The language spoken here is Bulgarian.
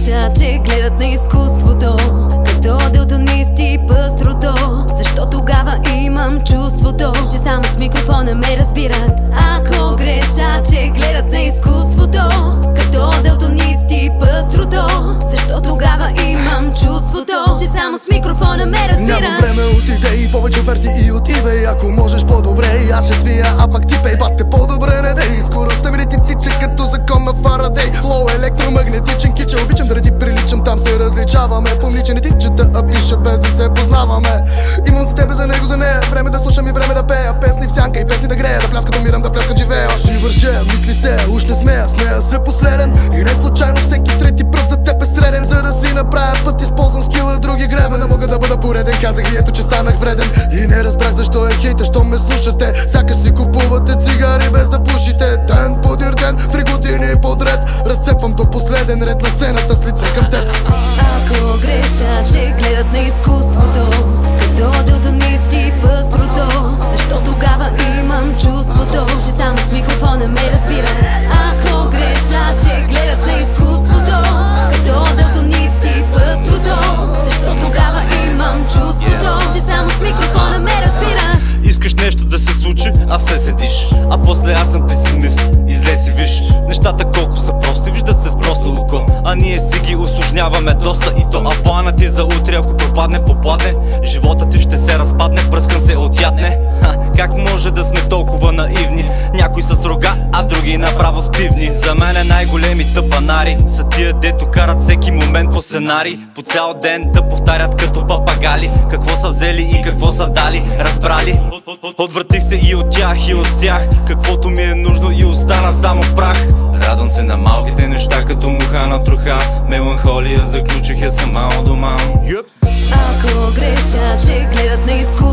греша, че гледат на изкуството като далтонисти пъстрото. Защо тогава имам чувството, че само с микрофона ме разбират? Ако греша, че гледат на изкуството като далтонисти пъстрото, защо тогава имам чувството, че само с микрофона ме разбират? Няма време от идеи, повече оферти и от eBay. Ако можеш по-добре и аз ще свия, а пак ти пей. Бате по-добре не дей, скоростта ми ти тича като закон на Фарадей. Флоу електромагнетичен кича, обичам да ти приличам, там се различаваме. Помни, че не ти чета, а пиша без да се познаваме. Имам за тебе, за него, за нея, време да слушам и време да пея. Песни в сянка и песни да грея, да пляскат умирам, да пляскат живея. Ще върша, мисли се, уж не смея се последен. И не случайно всеки трети пръст за теб е стреден. За да си направя път, използвам скила, други гребен. Да мога да бъда пореден, казах и ето, че станах вреден. И не разбрах защо е хейта, що ме слушате. Сякаш си купувате цигари без да пушите. Ден подир ден, 3 години подред разцепвам до последен ред на сцената с лице към теб. Ако греша, че гледат на изкуството като далтонисти пъстрото, защо тогава имам чувството, че само с микрофона ме разбират? Ако греша, че гледат на изкуството като далтонисти пъстрото, защо тогава имам чувството, че само с микрофона ме разбират? Искаш нещо да се случи, а все седиш. А после аз съм песимист, излез и виж нещата колко са прости, виждат се с просто око. А ние си ги усложняваме доста и то. А планът ти за утре, ако пропадне, попадне, живота ти ще се разпадне, пръскан се отятне. Как може да сме толкова наивни? Някои с рога, а други направо с пивни. За мен най-големи тъпанари са тия, дето карат всеки момент по сценарий, по цял ден да повтарят като папагали какво са взели и какво са дали, разбрали? Отвратих се и от тях и от всях, каквото ми е нужно и остана само прах. Радвам се на малките неща, като муха на троха. Меланхолия заключих я сама у дома. Ако греша, че гледат на изкуството